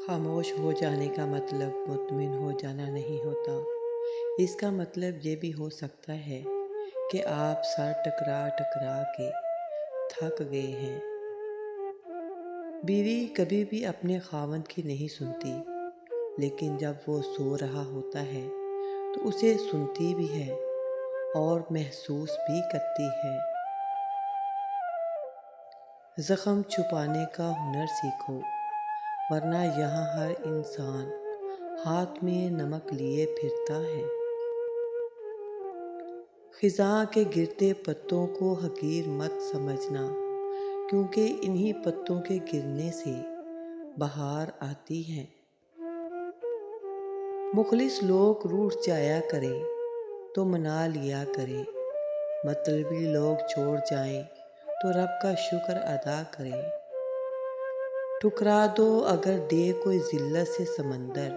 خاموش ہو جانے کا مطلب مطمئن ہو جانا نہیں ہوتا۔ اس کا مطلب یہ بھی ہو سکتا ہے کہ آپ سر ٹکرا کے تھک گئے ہیں۔ بیوی کبھی بھی اپنے خاوند کی نہیں سنتی، لیکن جب وہ سو رہا ہوتا ہے تو اسے سنتی بھی ہے اور محسوس بھی کرتی ہے۔ زخم چھپانے کا ہنر سیکھو، ورنہ یہاں ہر انسان ہاتھ میں نمک لیے پھرتا ہے۔ خزاں کے گرتے پتوں کو حقیر مت سمجھنا، کیونکہ انہی پتوں کے گرنے سے بہار آتی ہے۔ مخلص لوگ روٹھ جایا کریں تو منا لیا کریں، مطلبی لوگ چھوڑ جائیں تو رب کا شکر ادا کریں۔ ٹھکرا دو اگر دے کوئی ذلت سے سمندر،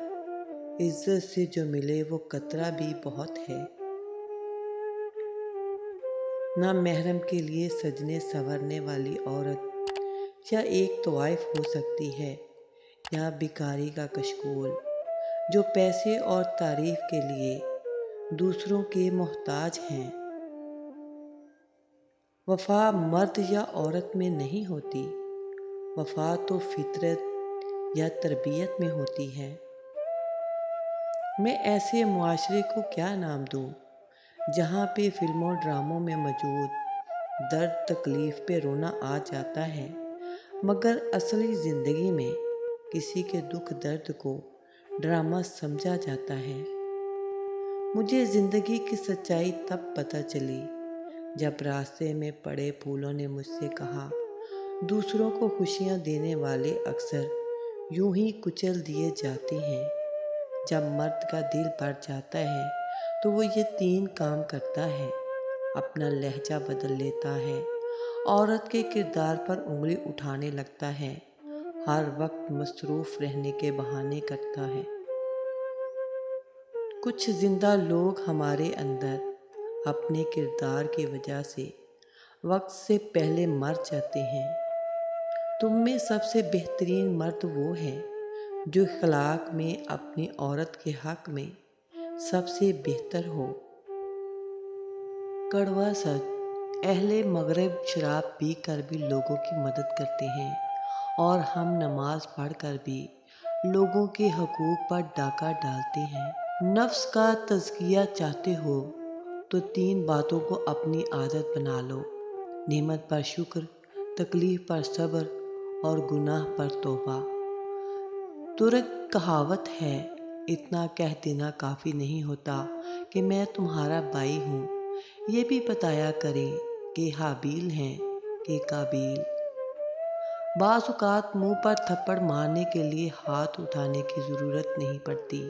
عزت سے جو ملے وہ قطرہ بھی بہت ہے۔ نہ محرم کے لیے سجنے سنورنے والی عورت یا ایک طوائف ہو سکتی ہے، یا بیکاری کا کشکول جو پیسے اور تعریف کے لیے دوسروں کے محتاج ہیں۔ وفا مرد یا عورت میں نہیں ہوتی، وفا تو فطرت یا تربیت میں ہوتی ہے۔ میں ایسے معاشرے کو کیا نام دوں جہاں پہ فلموں ڈراموں میں موجود درد تکلیف پہ رونا آ جاتا ہے، مگر اصلی زندگی میں کسی کے دکھ درد کو ڈرامہ سمجھا جاتا ہے۔ مجھے زندگی کی سچائی تب پتہ چلی جب راستے میں پڑے پھولوں نے مجھ سے کہا، دوسروں کو خوشیاں دینے والے اکثر یوں ہی کچل دیے جاتے ہیں۔ جب مرد کا دل بھر جاتا ہے تو وہ یہ 3 کام کرتا ہے: اپنا لہجہ بدل لیتا ہے، عورت کے کردار پر انگلی اٹھانے لگتا ہے، ہر وقت مصروف رہنے کے بہانے کرتا ہے۔ کچھ زندہ لوگ ہمارے اندر اپنے کردار کی وجہ سے وقت سے پہلے مر جاتے ہیں۔ تم میں سب سے بہترین مرد وہ ہے جو اخلاق میں اپنی عورت کے حق میں سب سے بہتر ہو۔ کڑوا سچ، اہل مغرب شراب پی کر بھی لوگوں کی مدد کرتے ہیں، اور ہم نماز پڑھ کر بھی لوگوں کے حقوق پر ڈاکہ ڈالتے ہیں۔ نفس کا تزکیہ چاہتے ہو تو 3 باتوں کو اپنی عادت بنا لو: نعمت پر شکر، تکلیف پر صبر اور گناہ پر توبہ۔ ترک کہاوت ہے، اتنا کہہ دینا کافی نہیں ہوتا کہ میں تمہارا بھائی ہوں، یہ بھی بتایا کریں کہ حابیل ہیں کہ قابیل۔ بعض اوقات منہ پر تھپڑ مارنے کے لیے ہاتھ اٹھانے کی ضرورت نہیں پڑتی،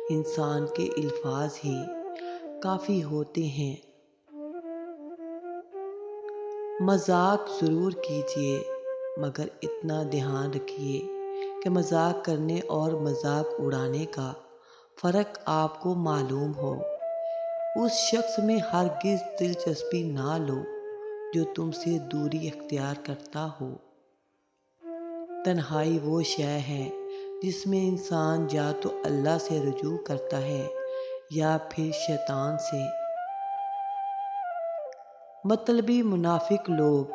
انسان کے الفاظ ہی کافی ہوتے ہیں۔ مذاق ضرور کیجیے، مگر اتنا دھیان رکھیے کہ مذاق کرنے اور مذاق اڑانے کا فرق آپ کو معلوم ہو۔ اس شخص میں ہرگز دلچسپی نہ لو جو تم سے دوری اختیار کرتا ہو۔ تنہائی وہ شے ہے جس میں انسان یا تو اللہ سے رجوع کرتا ہے یا پھر شیطان سے۔ مطلبی منافق لوگ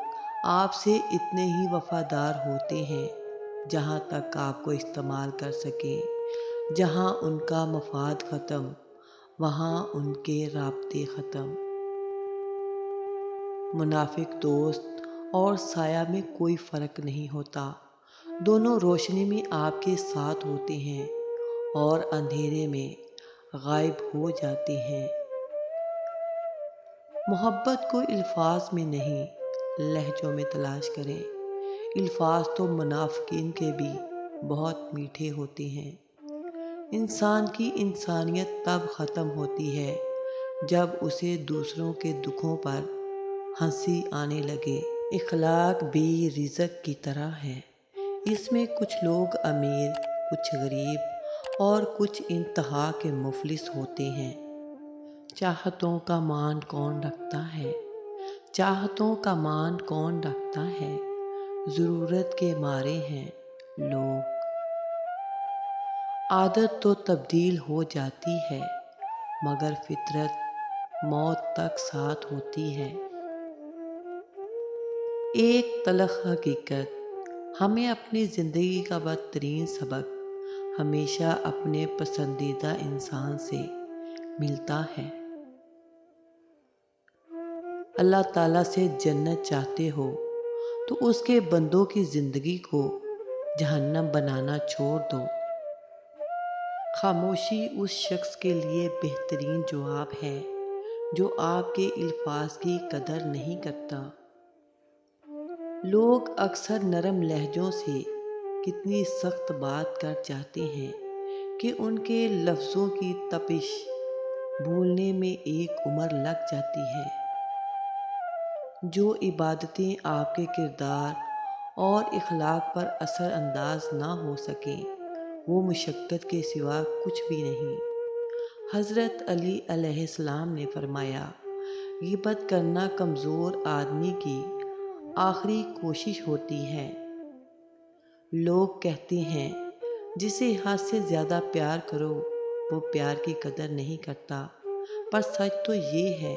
آپ سے اتنے ہی وفادار ہوتے ہیں جہاں تک آپ کو استعمال کر سکیں۔ جہاں ان کا مفاد ختم، وہاں ان کے رابطے ختم۔ منافق دوست اور سایہ میں کوئی فرق نہیں ہوتا، دونوں روشنی میں آپ کے ساتھ ہوتے ہیں اور اندھیرے میں غائب ہو جاتے ہیں۔ محبت کو الفاظ میں نہیں، لہجوں میں تلاش کریں۔ الفاظ تو منافقین کے بھی بہت میٹھے ہوتے ہیں۔ انسان کی انسانیت تب ختم ہوتی ہے جب اسے دوسروں کے دکھوں پر ہنسی آنے لگے۔ اخلاق بھی رزق کی طرح ہے، اس میں کچھ لوگ امیر، کچھ غریب اور کچھ انتہا کے مفلس ہوتے ہیں۔ چاہتوں کا مان کون رکھتا ہے؟ چاہتوں کا مان کون رکھتا ہے؟ ضرورت کے مارے ہیں لوگ۔ عادت تو تبدیل ہو جاتی ہے مگر فطرت موت تک ساتھ ہوتی ہے۔ ایک تلخ حقیقت ہمیں اپنی زندگی کا بدترین سبق ہمیشہ اپنے پسندیدہ انسان سے ملتا ہے۔ اللہ تعالیٰ سے جنت چاہتے ہو تو اس کے بندوں کی زندگی کو جہنم بنانا چھوڑ دو۔ خاموشی اس شخص کے لیے بہترین جواب ہے جو آپ کے الفاظ کی قدر نہیں کرتا۔ لوگ اکثر نرم لہجوں سے کتنی سخت بات کر جاتے ہیں کہ ان کے لفظوں کی تپش بھولنے میں ایک عمر لگ جاتی ہے۔ جو عبادتیں آپ کے کردار اور اخلاق پر اثر انداز نہ ہو سکیں وہ مشقت کے سوا کچھ بھی نہیں۔ حضرت علی علیہ السلام نے فرمایا، غیبت کرنا کمزور آدمی کی آخری کوشش ہوتی ہے۔ لوگ کہتے ہیں جسے حد سے زیادہ پیار کرو وہ پیار کی قدر نہیں کرتا، پر سچ تو یہ ہے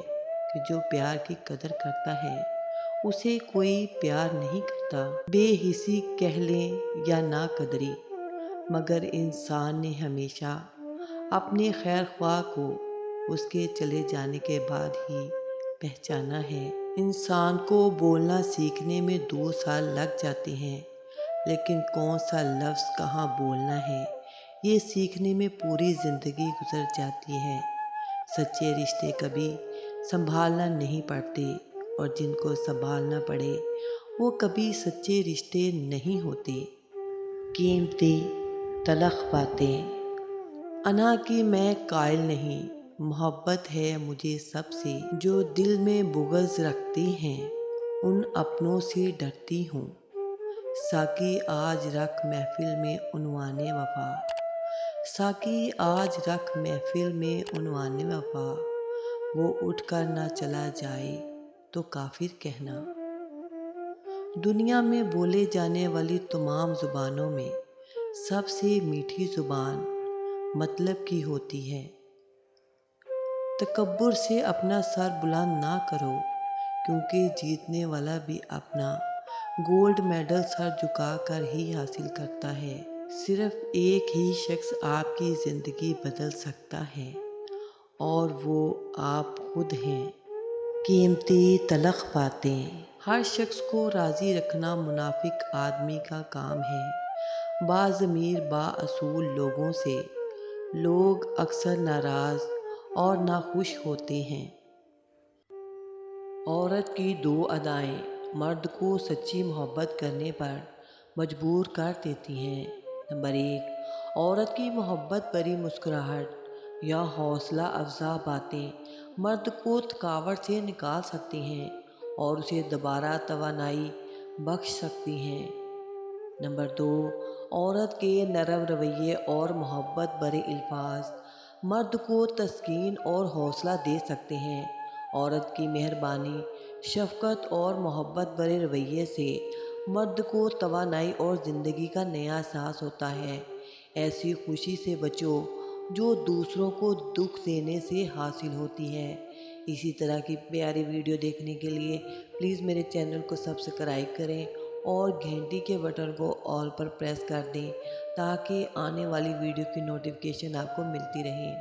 کہ جو پیار کی قدر کرتا ہے اسے کوئی پیار نہیں کرتا۔ بے حسی کہہ لیں یا نا قدری، مگر انسان نے ہمیشہ اپنے خیر خواہ کو اس کے چلے جانے کے بعد ہی پہچانا ہے۔ انسان کو بولنا سیکھنے میں 2 سال لگ جاتے ہیں، لیکن کون سا لفظ کہاں بولنا ہے یہ سیکھنے میں پوری زندگی گزر جاتی ہے۔ سچے رشتے کبھی سنبھالنا نہیں پڑتے اور جن کو سنبھالنا پڑے وہ کبھی سچے رشتے نہیں ہوتے۔ قیمتی تلخ باتیں۔ انا کی میں قائل نہیں، محبت ہے مجھے سب سے، جو دل میں بغض رکھتے ہیں ان اپنوں سے ڈرتی ہوں۔ ساقی آج رکھ محفل میں عنوان وفا، ساقی آج رکھ محفل میں عنوان وفا، وہ اٹھ کر نہ چلا جائے تو کافر کہنا۔ دنیا میں بولے جانے والی تمام زبانوں میں سب سے میٹھی زبان مطلب کی ہوتی ہے۔ تکبر سے اپنا سر بلند نہ کرو، کیونکہ جیتنے والا بھی اپنا گولڈ میڈل سر جھکا کر ہی حاصل کرتا ہے۔ صرف ایک ہی شخص آپ کی زندگی بدل سکتا ہے اور وہ آپ خود ہیں۔ قیمتی تلخ باتیں۔ ہر شخص کو راضی رکھنا منافق آدمی کا کام ہے۔ باضمیر بااصول لوگوں سے لوگ اکثر ناراض اور ناخوش ہوتے ہیں۔ عورت کی 2 ادائیں مرد کو سچی محبت کرنے پر مجبور کر دیتی ہیں۔ نمبر 1، عورت کی محبت بھری مسکراہٹ یا حوصلہ افزا باتیں مرد کو تھکاوٹ سے نکال سکتی ہیں اور اسے دوبارہ توانائی بخش سکتی ہیں۔ نمبر 2، عورت کے نرم رویے اور محبت بھرے الفاظ مرد کو تسکین اور حوصلہ دے سکتے ہیں۔ عورت کی مہربانی، شفقت اور محبت بھرے رویے سے مرد کو توانائی اور زندگی کا نیا احساس ہوتا ہے۔ ایسی خوشی سے بچو جو دوسروں کو دکھ دینے سے حاصل ہوتی ہے۔ اسی طرح کی پیاری ویڈیو دیکھنے کے لیے پلیز میرے چینل کو سبسکرائب کریں اور گھنٹی کے بٹن کو آل پر پریس کر دیں تاکہ آنے والی ویڈیو کی نوٹیفیکیشن آپ کو ملتی رہے۔